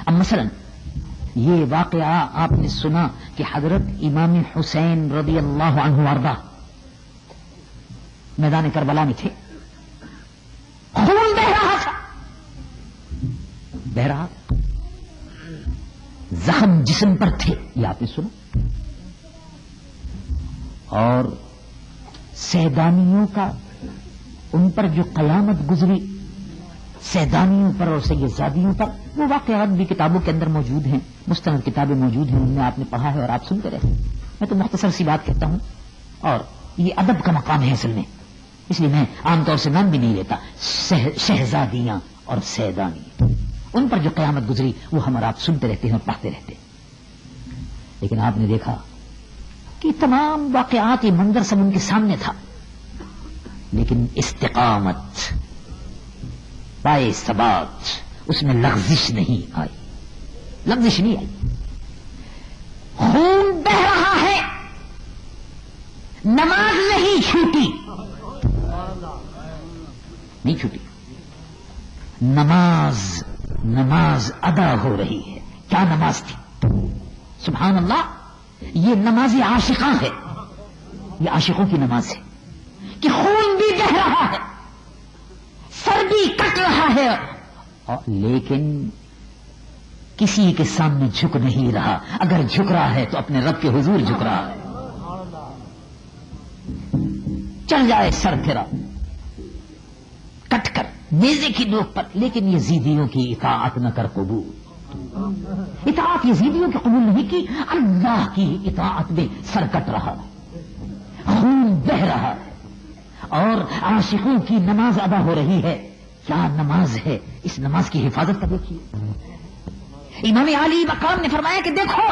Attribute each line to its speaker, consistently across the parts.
Speaker 1: اب مثلا یہ واقعہ آپ نے سنا کہ حضرت امام حسین رضی اللہ عنہ وارضہ میدان کربلا میں تھے، خون بہ رہا تھا، بہ رہا، زخم جسم پر تھے، یہ آپ نے سنا، اور سیدانیوں کا ان پر جو قیامت گزری، سیدانیوں پر اور سیدزادیوں پر، وہ واقعات بھی کتابوں کے اندر موجود ہیں، مستند کتابیں موجود ہیں، ان میں آپ نے پڑھا ہے اور آپ سنتے رہے۔ میں تو مختصر سی بات کہتا ہوں، اور یہ ادب کا مقام ہے اصل میں، اس لیے میں عام طور سے نام بھی نہیں لیتا، شہزادیاں اور سیدانی، ان پر جو قیامت گزری وہ ہم اور آپ سنتے رہتے ہیں اور پڑھتے رہتے ہیں۔ لیکن آپ نے دیکھا کہ تمام واقعات، یہ منظر سب ان کے سامنے تھا، لیکن استقامت، پائے ثبات، اس میں لغزش نہیں آئی، لغزش نہیں آئی۔ خون بہ رہا ہے، نماز نہیں چھوٹی، نہیں چھوٹی، نماز ادا ہو رہی ہے۔ کیا نماز تھی؟ سبحان اللہ، یہ نماز عاشقاں ہے، یہ عاشقوں کی نماز ہے کہ خون بھی بہ رہا ہے، سر بھی کٹ رہا ہے، لیکن کسی کے سامنے جھک نہیں رہا، اگر جھک رہا ہے تو اپنے رب کے حضور جھک رہا ہے۔ چل جائے سر پھرا کٹ کر نیزے کی نوک پر، لیکن یزیدیوں کی اطاعت نہ کر قبول، اطاعت یزیدیوں کی قبول نہیں کی، اللہ کی اطاعت میں سر کٹ رہا ہے، خون بہ رہا ہے، اور عاشقوں کی نماز ادا ہو رہی ہے۔ کیا نماز ہے؟ اس نماز کی حفاظت کا دیکھیے، امام علی مقام نے فرمایا کہ دیکھو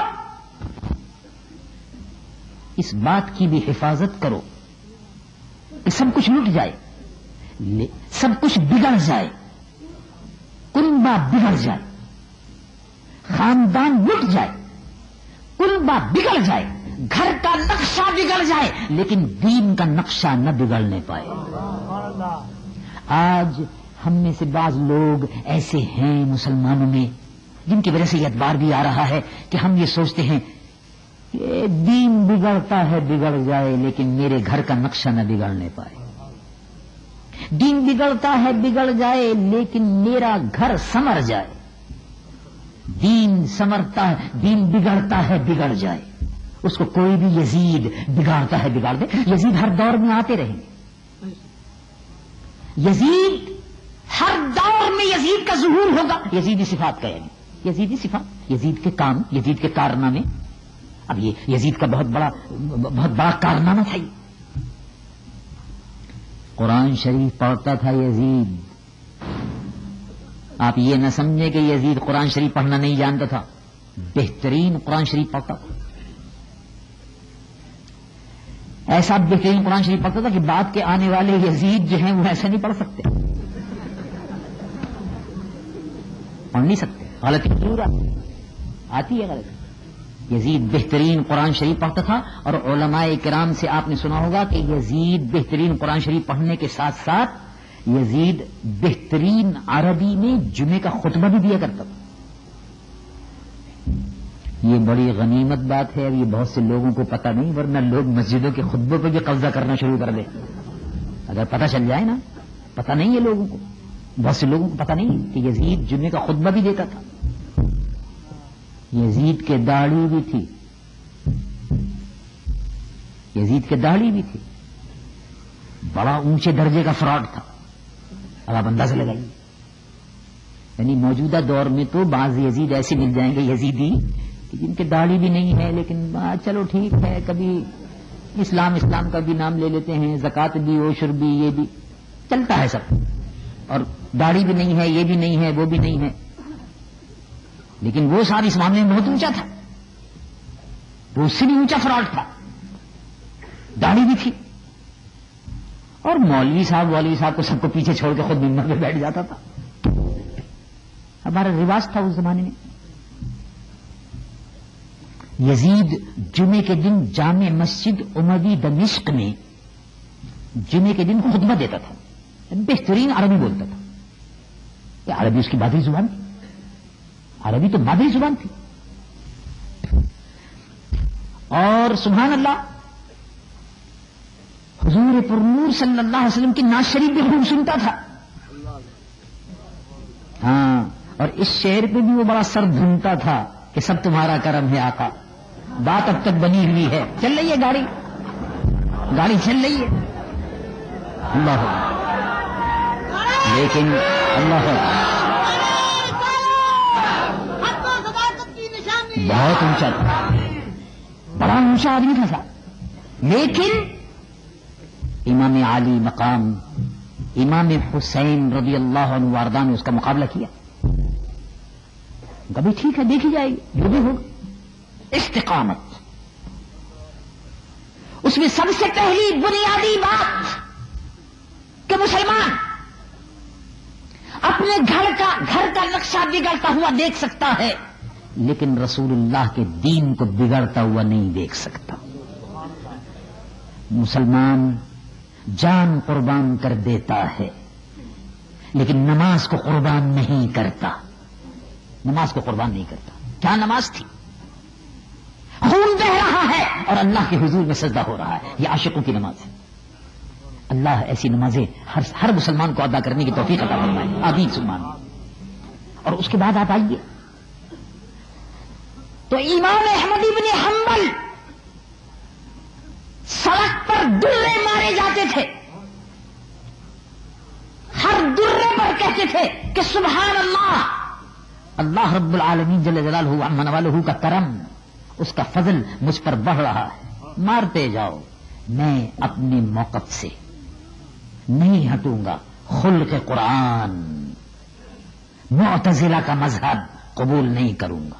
Speaker 1: اس بات کی بھی حفاظت کرو کہ سب کچھ لٹ جائے، سب کچھ بگڑ جائے، کنبہ بگڑ جائے، خاندان لٹ جائے، کنبہ بگڑ جائے، گھر کا نقشہ بگڑ جائے، لیکن دین کا نقشہ نہ بگڑنے پائے۔ آج ہم میں سے بعض لوگ ایسے ہیں مسلمانوں میں جن کی وجہ سے یہ اعتبار بھی آ رہا ہے کہ ہم یہ سوچتے ہیں کہ دین بگڑتا ہے بگڑ جائے، لیکن میرے گھر کا نقشہ نہ بگڑنے پائے، دین بگڑتا ہے بگڑ جائے لیکن میرا گھر سمر جائے، دین سمرتا ہے، دین بگڑتا ہے بگڑ جائے، اس کو کوئی بھی یزید بگاڑتا ہے بگاڑ دے۔ یزید ہر دور میں آتے رہیں گے، یزید ہر دور میں یزید کا ظہور ہوگا، یزیدی صفات کا، یعنی یزیدی صفات، یزید کے کام، یزید کے کارنامے۔ اب یہ یزید کا بہت بڑا کارنامہ تھا، یہ قرآن شریف پڑھتا تھا یزید۔ آپ یہ نہ سمجھیں کہ یزید قرآن شریف پڑھنا نہیں جانتا تھا، بہترین قرآن شریف پڑھتا تھا، ایسا بہترین قرآن شریف پڑھتا تھا کہ بعد کے آنے والے یزید جو ہیں وہ ایسا نہیں پڑھ سکتے، پڑھ نہیں سکتے، غلطی ضرور آتی ہے، غلطی۔ یزید بہترین قرآن شریف پڑھتا تھا، اور علماء کرام سے آپ نے سنا ہوگا کہ یزید بہترین قرآن شریف پڑھنے کے ساتھ ساتھ یزید بہترین عربی میں جمعے کا خطبہ بھی دیا کرتا تھا۔ یہ بڑی غنیمت بات ہے، اب یہ بہت سے لوگوں کو پتہ نہیں، ورنہ لوگ مسجدوں کے خطبوں پہ بھی قبضہ کرنا شروع کر دیں اگر پتہ چل جائے نا۔ پتہ نہیں ہے لوگوں کو، بہت سے لوگوں کو پتہ نہیں کہ یزید جمعے کا خطبہ بھی دیتا تھا۔ یزید کے داڑھی بھی تھی، یزید کے داڑھی بھی تھی، بڑا اونچے درجے کا فراڈ تھا۔ اب آپ اندازہ لگائیے، یعنی موجودہ دور میں تو بعض یزید ایسے مل جائیں گے یزیدی کہ جن کے داڑھی بھی نہیں ہے، لیکن چلو ٹھیک ہے، کبھی اسلام کا بھی نام لے لیتے ہیں، زکوٰۃ بھی، عشر بھی، یہ بھی چلتا ہے سب، اور داڑھی بھی نہیں ہے، یہ بھی نہیں ہے، وہ بھی نہیں ہے، لیکن وہ ساری اس معاملے میں بہت اونچا تھا، وہ اس سے بھی اونچا فراڈ تھا، داڑھی بھی تھی، اور مولوی صاحب کو سب کو پیچھے چھوڑ کے خود ممبر پہ بیٹھ جاتا تھا۔ ہمارا رواج تھا اس زمانے میں۔ یزید جمعے کے دن جامع مسجد اموی دمشق میں جمعے کے دن خطبہ دیتا تھا، بہترین عربی بولتا تھا، عربی اس کی مادری زبان، عربی تو مادری زبان تھی. اور سبحان اللہ حضور پرنور صلی اللہ علیہ وسلم کی نعت شریف بھی خوب سنتا تھا. ہاں، اور اس شعر پہ بھی وہ بڑا سر دھنتا تھا کہ سب تمہارا کرم ہے آقا. بات اب تک بنی ہوئی ہے، چل رہی ہے گاڑی چل رہی ہے. اللہ لیکن اللہ بہت اونچا تھا، بڑا اونچا آدمی تھا. لیکن امام عالی مقام امام حسین رضی اللہ عنہ وارضہ نے اس کا مقابلہ کیا. کبھی ٹھیک ہے، دیکھی جائے گی جو بھی ہوگا. استقامت اس میں سب سے پہلی بنیادی بات کہ مسلمان اپنے گھر کا نقشہ بگڑتا ہوا دیکھ سکتا ہے، لیکن رسول اللہ کے دین کو بگڑتا ہوا نہیں دیکھ سکتا. مسلمان جان قربان کر دیتا ہے لیکن نماز کو قربان نہیں کرتا. نماز کو قربان نہیں کرتا. کیا نماز تھی؟ خون بہ رہا ہے اور اللہ کے حضور میں سجدہ ہو رہا ہے. یہ عاشقوں کی نماز ہے. اللہ ایسی نمازیں ہر مسلمان کو ادا کرنے کی توفیق عطا فرمائے. آمین ثم آمین. اور اس کے بعد آپ آئیے تو امام احمد بن حنبل سڑک پر درے مارے جاتے تھے. ہر درے پر کہتے تھے کہ سبحان اللہ، اللہ رب العالمین جل جلالہ عما والہ کا کرم، اس کا فضل مجھ پر بڑھ رہا ہے. مارتے جاؤ، میں اپنے موقف سے نہیں ہٹوں گا. خلق قرآن، معتزلہ کا مذہب قبول نہیں کروں گا.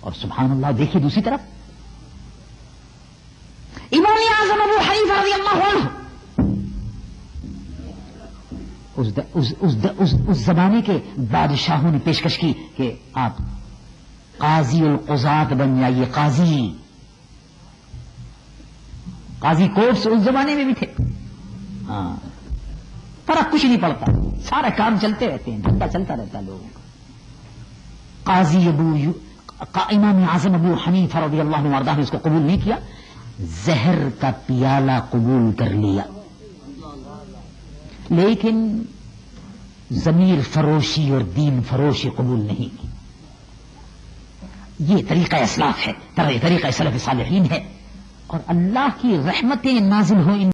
Speaker 1: اور سبحان اللہ دیکھیے دوسری طرف امام اعظم ابو حنیفہ رضی اللہ عنہ اس زمانے کے بادشاہوں نے پیشکش کی کہ آپ قاضی القضات بن جائیے. قاضی کورٹس اس زمانے میں بھی تھے. ہاں، فرق کچھ نہیں پڑتا، سارا کام چلتے رہتے ہیں، دھندا چلتا رہتا ہے لوگوں کا. امام اعظم ابو حنیفہ رضی اللہ عنہ وارضہ نے اس کو قبول نہیں کیا. زہر کا پیالہ قبول کر لیا، لیکن ضمیر فروشی اور دین فروشی قبول نہیں کی. یہ طریقہ اسلاف ہے، طریقہ سلف صالحین ہے. اور اللہ کی رحمتیں نازل ہوں